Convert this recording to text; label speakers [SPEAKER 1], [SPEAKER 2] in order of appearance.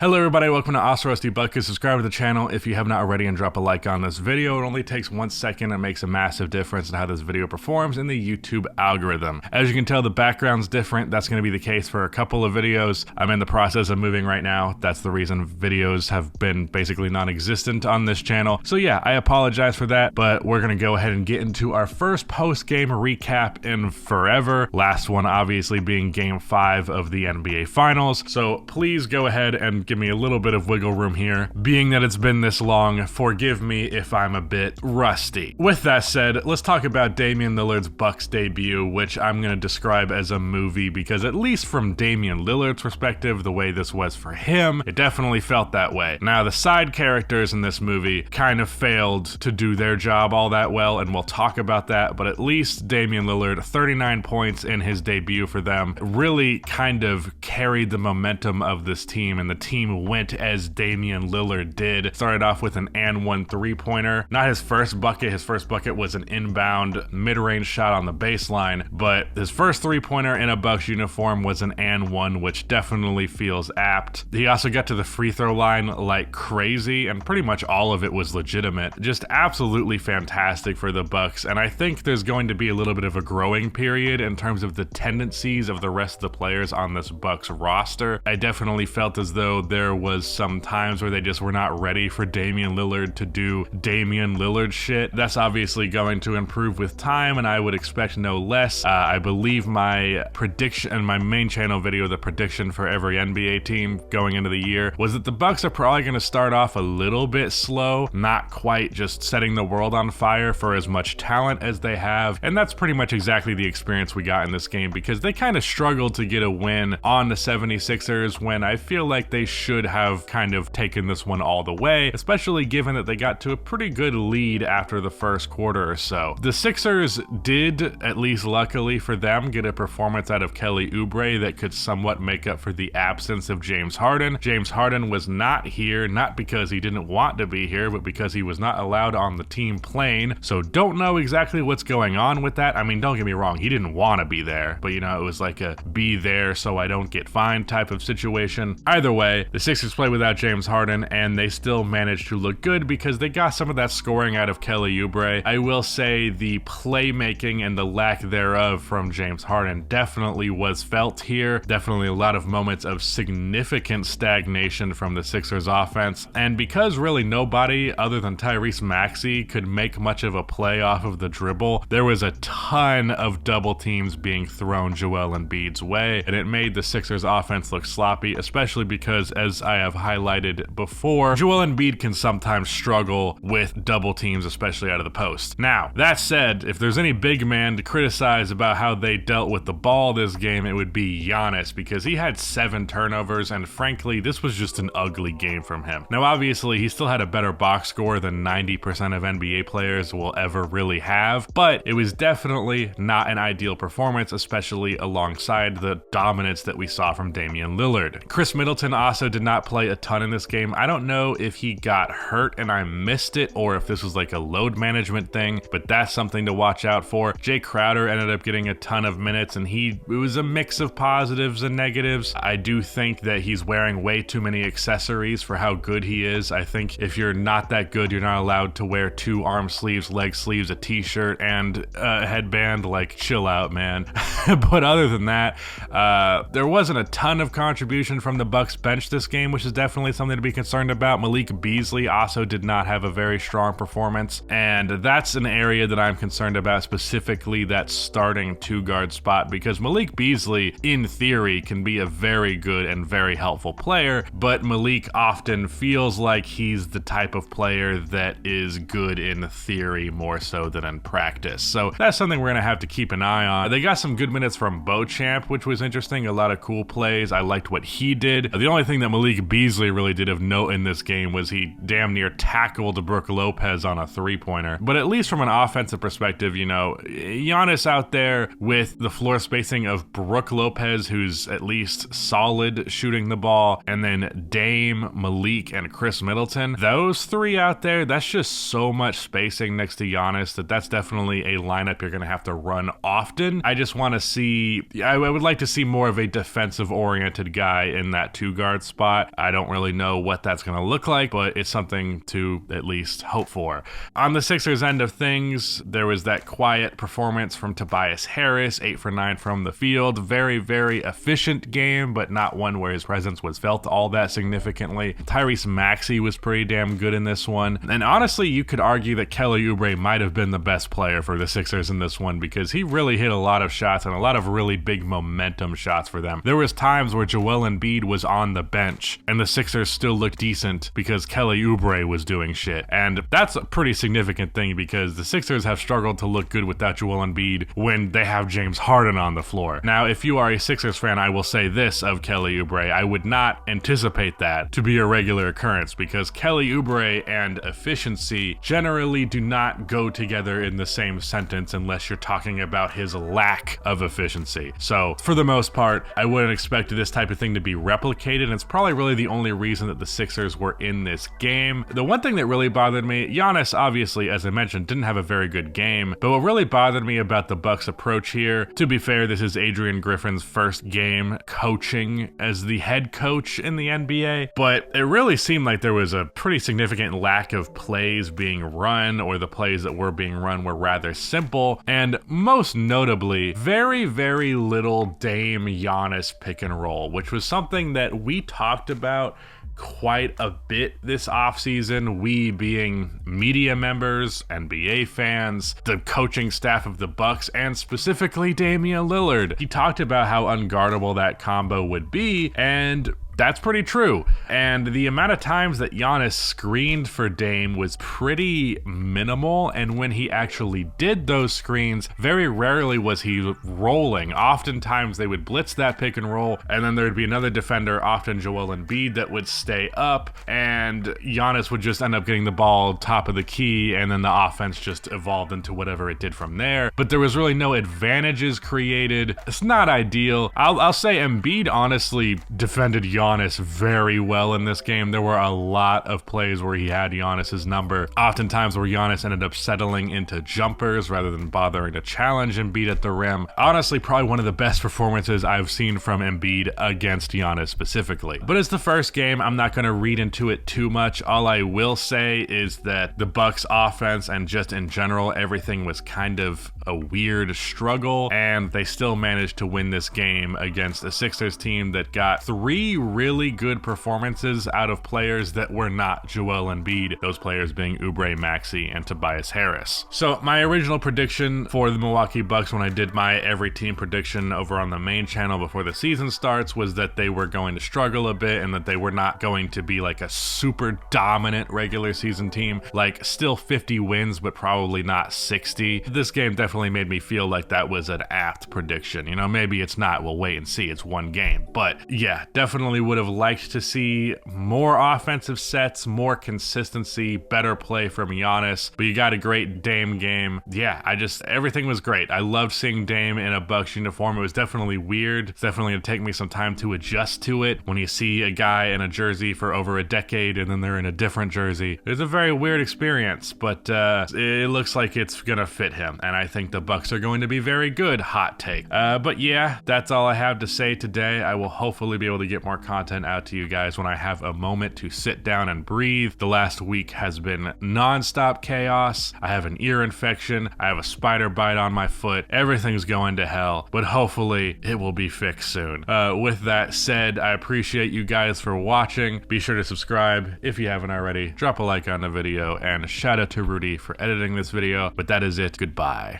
[SPEAKER 1] Hello everybody, welcome to Lillards Debut. Subscribe to the channel if you have not already and drop a like on this video. It only takes 1 second and makes a massive difference in how this video performs in the YouTube algorithm. As you can tell, the background's different. That's going to be the case for a couple of videos. I'm in the process of moving right now. That's the reason videos have been basically non-existent on this channel. So yeah, I apologize for that, but we're going to go ahead and get into our first post-game recap in forever. Last one obviously being Game 5 of the NBA Finals. So please go ahead and give me a little bit of wiggle room here. Being that it's been this long, forgive me if I'm a bit rusty. With that said, let's talk about Damian Lillard's Bucks debut, which I'm going to describe as a movie because at least from Damian Lillard's perspective, the way this was for him, it definitely felt that way. Now, the side characters in this movie kind of failed to do their job all that well, and we'll talk about that, but at least Damian Lillard, 39 points in his debut for them, really kind of carried the momentum of this team, and the team went as Damian Lillard did. Started off with an and one three-pointer. Not his first bucket. His first bucket was an inbound mid-range shot on the baseline, but his first three-pointer in a Bucks uniform was an and one, which definitely feels apt. He also got to the free throw line like crazy, and pretty much all of it was legitimate. Just absolutely fantastic for the Bucks, and I think there's going to be a little bit of a growing period in terms of the tendencies of the rest of the players on this Bucks roster. I definitely felt as though there was some times where they just were not ready for Damian Lillard to do Damian Lillard shit. That's obviously going to improve with time, and I would expect no less. I believe my prediction in my main channel video, the prediction for every NBA team going into the year, was that the Bucks are probably going to start off a little bit slow, not quite just setting the world on fire for as much talent as they have, and that's pretty much exactly the experience we got in this game because they kind of struggled to get a win on the 76ers when I feel like they should have kind of taken this one all the way, especially given that they got to a pretty good lead after the first quarter or so. The Sixers did, at least luckily for them, get a performance out of Kelly Oubre that could somewhat make up for the absence of James Harden. James Harden was not here, not because he didn't want to be here, but because he was not allowed on the team plane. So don't know exactly what's going on with that. I mean, don't get me wrong, he didn't want to be there, but you know, it was like a be there so I don't get fined type of situation. Either way, the Sixers play without James Harden, and they still managed to look good because they got some of that scoring out of Kelly Oubre. I will say the playmaking and the lack thereof from James Harden definitely was felt here. Definitely a lot of moments of significant stagnation from the Sixers offense, and because really nobody other than Tyrese Maxey could make much of a play off of the dribble, there was a ton of double teams being thrown Joel Embiid's way, and it made the Sixers offense look sloppy, especially because, as I have highlighted before, Joel Embiid can sometimes struggle with double teams, especially out of the post. Now, that said, if there's any big man to criticize about how they dealt with the ball this game, it would be Giannis, because he had 7 turnovers, and frankly, this was just an ugly game from him. Now, obviously, he still had a better box score than 90% of NBA players will ever really have, but it was definitely not an ideal performance, especially alongside the dominance that we saw from Damian Lillard. Chris Middleton also did not play a ton in this game. I don't know if he got hurt and I missed it or if this was like a load management thing, but that's something to watch out for. Jay Crowder ended up getting a ton of minutes, and it was a mix of positives and negatives. I do think that he's wearing way too many accessories for how good he is. I think if you're not that good, you're not allowed to wear 2 arm sleeves, leg sleeves, a t-shirt, and a headband. Like, chill out, man. But other than that, there wasn't a ton of contribution from the Bucks bench this game, which is definitely something to be concerned about. Malik Beasley also did not have a very strong performance, and that's an area that I'm concerned about, specifically that starting 2-guard spot, because Malik Beasley, in theory, can be a very good and very helpful player, but Malik often feels like he's the type of player that is good in theory more so than in practice. So that's something we're going to have to keep an eye on. They got some good minutes from Beauchamp, which was interesting. A lot of cool plays. I liked what he did. The only thing that Malik Beasley really did of note in this game was he damn near tackled Brook Lopez on a 3-pointer. But at least from an offensive perspective, you know, Giannis out there with the floor spacing of Brook Lopez, who's at least solid shooting the ball, and then Dame, Malik, and Chris Middleton. Those 3 out there, that's just so much spacing next to Giannis that's definitely a lineup you're going to have to run often. I just want to see, I would like to see more of a defensive-oriented guy in that 2-guard spot. I don't really know what that's going to look like, but it's something to at least hope for. On the Sixers end of things, there was that quiet performance from Tobias Harris, 8 for 9 from the field. Very, very efficient game, but not one where his presence was felt all that significantly. Tyrese Maxey was pretty damn good in this one. And honestly, you could argue that Kelly Oubre might have been the best player for the Sixers in this one because he really hit a lot of shots and a lot of really big momentum shots for them. There was times where Joel Embiid was on the bench and the Sixers still looked decent because Kelly Oubre was doing shit. And that's a pretty significant thing because the Sixers have struggled to look good without Joel Embiid when they have James Harden on the floor. Now, if you are a Sixers fan, I will say this of Kelly Oubre. I would not anticipate that to be a regular occurrence because Kelly Oubre and efficiency generally do not go together in the same sentence unless you're talking about his lack of efficiency. So for the most part, I wouldn't expect this type of thing to be replicated, and it's probably really the only reason that the Sixers were in this game. The one thing that really bothered me, Giannis obviously, as I mentioned, didn't have a very good game, but what really bothered me about the Bucks' approach here, to be fair, this is Adrian Griffin's first game coaching as the head coach in the NBA, but it really seemed like there was a pretty significant lack of plays being run, or the plays that were being run were rather simple, and most notably, very, very little Dame Giannis pick and roll, which was something that we talked about quite a bit this offseason, we being media members, NBA fans, the coaching staff of the Bucks, and specifically Damian Lillard. He talked about how unguardable that combo would be, and that's pretty true. And the amount of times that Giannis screened for Dame was pretty minimal, and when he actually did those screens, very rarely was he rolling. Oftentimes they would blitz that pick and roll, and then there'd be another defender, often Joel Embiid, that would stay up, and Giannis would just end up getting the ball top of the key, and then the offense just evolved into whatever it did from there. But there was really no advantages created. It's not ideal. I'll say Embiid honestly defended Giannis very well in this game. There were a lot of plays where he had Giannis's number, oftentimes where Giannis ended up settling into jumpers rather than bothering to challenge Embiid at the rim. Honestly, probably one of the best performances I've seen from Embiid against Giannis specifically. But it's the first game, I'm not going to read into it too much. All I will say is that the Bucks offense and just in general, everything was kind of a weird struggle, and they still managed to win this game against a Sixers team that got 3 really good performances out of players that were not Joel Embiid, those players being Oubre, Maxey, and Tobias Harris. So my original prediction for the Milwaukee Bucks when I did my every team prediction over on the main channel before the season starts was that they were going to struggle a bit and that they were not going to be like a super dominant regular season team, like still 50 wins but probably not 60. This game definitely made me feel like that was an apt prediction. You know, maybe it's not, we'll wait and see, it's one game. But yeah, definitely would have liked to see more offensive sets, more consistency, better play from Giannis, but you got a great Dame game. Yeah, everything was great. I loved seeing Dame in a Bucks uniform. It was definitely weird. It's definitely gonna take me some time to adjust to it. When you see a guy in a jersey for over a decade and then they're in a different jersey, it's a very weird experience, but it looks like it's gonna fit him, and I think the Bucks are going to be very good. Hot take. But yeah, that's all I have to say today. I will hopefully be able to get more content out to you guys when I have a moment to sit down and breathe. The last week has been non-stop chaos. I have an ear infection. I have a spider bite on my foot. Everything's going to hell, but hopefully it will be fixed soon. With that said, I appreciate you guys for watching. Be sure to subscribe if you haven't already. Drop a like on the video, and shout out to Rudy for editing this video. But that is it. Goodbye.